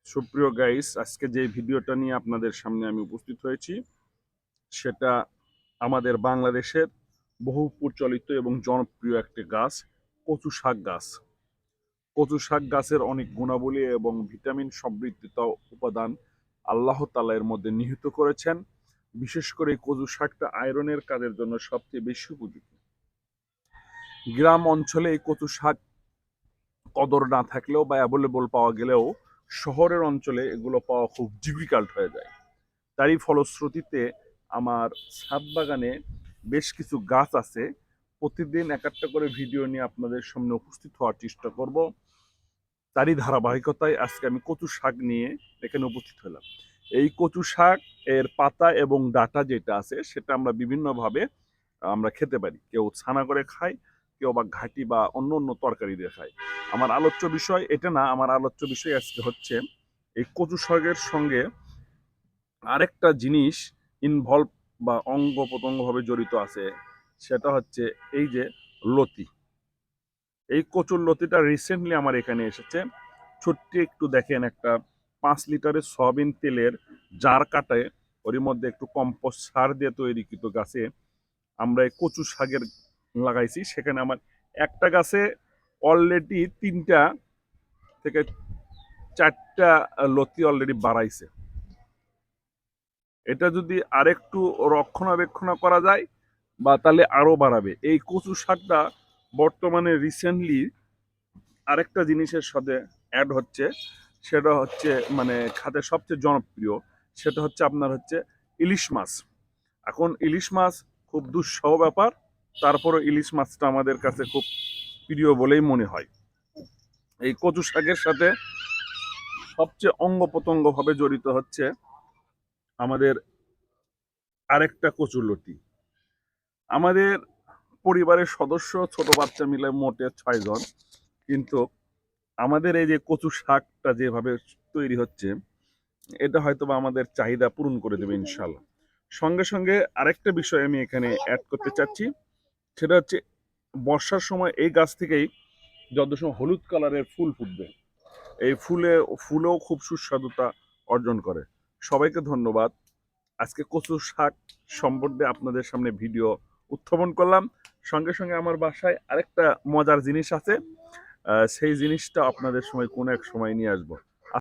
সুপ্রিয় গাইস, আজকে যে ভিডিওটা নিয়ে আপনাদের সামনে আমি উপস্থিত হয়েছি সেটা আমাদের বাংলাদেশের বহু প্রচলিত এবং জনপ্রিয় একটি গাছ, কচু শাক গাছ। কচু শাক গাছের অনেক গুণাবলী এবং ভিটামিন সমৃদ্ধিত উপাদান আল্লাহ তাআলা এর মধ্যে নিহিত করেছেন। বিশেষ করে এই কচু শাকটা আয়রনের কাজের জন্য সবচেয়ে বেশি উপযোগী। গ্রাম অঞ্চলে এই কচু শাক কদর না থাকলেও বা অ্যাভেলেবল পাওয়া গেলেও শহরের অঞ্চলে এগুলো পাওয়া খুব ডিফিকাল্ট হয়ে যায়। তারই ফলশ্রুতিতে আমার ছাদ বাগানে বেশ কিছু গাছ আছে। প্রতিদিন এক একটা করে ভিডিও নিয়ে আপনাদের সামনে উপস্থিত হওয়ার চেষ্টা করব। তারই ধারাবাহিকতায় আজকে আমি কচু শাক নিয়ে এখানে উপস্থিত হলাম। এই কচু শাক এর পাতা এবং ডাঁটা যেটা আছে সেটা আমরা বিভিন্নভাবে আমরা খেতে পারি। কেউ ছানা করে খায়, কেউ বা ঘাঁটি বা অন্য অন্য তরকারি দিয়ে খায়। আমার আলোচ্য বিষয় এটা না, আমার আলোচ্য বিষয় আজকে হচ্ছে এই কচু শাকের সঙ্গে আরেকটা জিনিস ইনভলভ বা অঙ্গ প্রত্যঙ্গভাবে জড়িত আছে, সেটা হচ্ছে এই যে লতি। এই কচুর লতিটা রিসেন্টলি আমার এখানে এসেছে। ছোট্ট একটু দেখেন, একটা 5 লিটারের সয়াবিন তেলের জার কাটায় ওর মধ্যে একটু কম্পোস্ট সার দিয়ে তৈরিকৃত গাছে আমরা এই কচু শাকের লাগাইছি। সেখানে আমার একটা গাছে অলরেডি 3টা থেকে 4টা লতি অলরেডি বাড়াইছে। এটা যদি আরেকটু রক্ষণাবেক্ষণ করা যায় বা তাহলে আরো বাড়াবে। এই কচু শাকটা বর্তমানে রিসেন্টলি আরেকটা জিনিসের সাথে অ্যাড হচ্ছে, সেটা হচ্ছে মানে খাতে সবচেয়ে জনপ্রিয়, সেটা হচ্ছে আপনার হচ্ছে ইলিশ মাছ। এখন ইলিশ মাছ খুব দুঃসহ ব্যাপার, তারপরও ইলিশ মাছটা আমাদের কাছে খুব প্রিয় বলেই মনে হয়। এই কচু শাকের সাথে সবচেয়ে অঙ্গ প্রত্যঙ্গ ভাবে জড়িত হচ্ছে আমাদের আরেকটা কচুলতি। আমাদের পরিবারের সদস্য ছোট বাচ্চা মিলে মোটে 6 জন, কিন্তু আমাদের এই যে কচু শাকটা যেভাবে তৈরি হচ্ছে এটা হয়তো বা আমাদের চাহিদা পূরণ করে দেবে ইনশাল্লাহ। সঙ্গে সঙ্গে আরেকটা বিষয় আমি এখানে অ্যাড করতে চাচ্ছি, সেটা হচ্ছে বর্ষার সময় এই গাছ থেকেই যত সময় হলুদ কালারের ফুল ফুটবে, এই ফুলেও খুব সুস্বাদুতা অর্জন করে। সবাইকে ধন্যবাদ। আজকে কচু শাক সম্বন্ধে আপনাদের সামনে ভিডিও উত্থাপন করলাম। সঙ্গে সঙ্গে আমার বাসায় আরেকটা মজার জিনিস আছে, সেই জিনিসটা আপনাদের সময় কোনো এক সময় নিয়ে আসবো।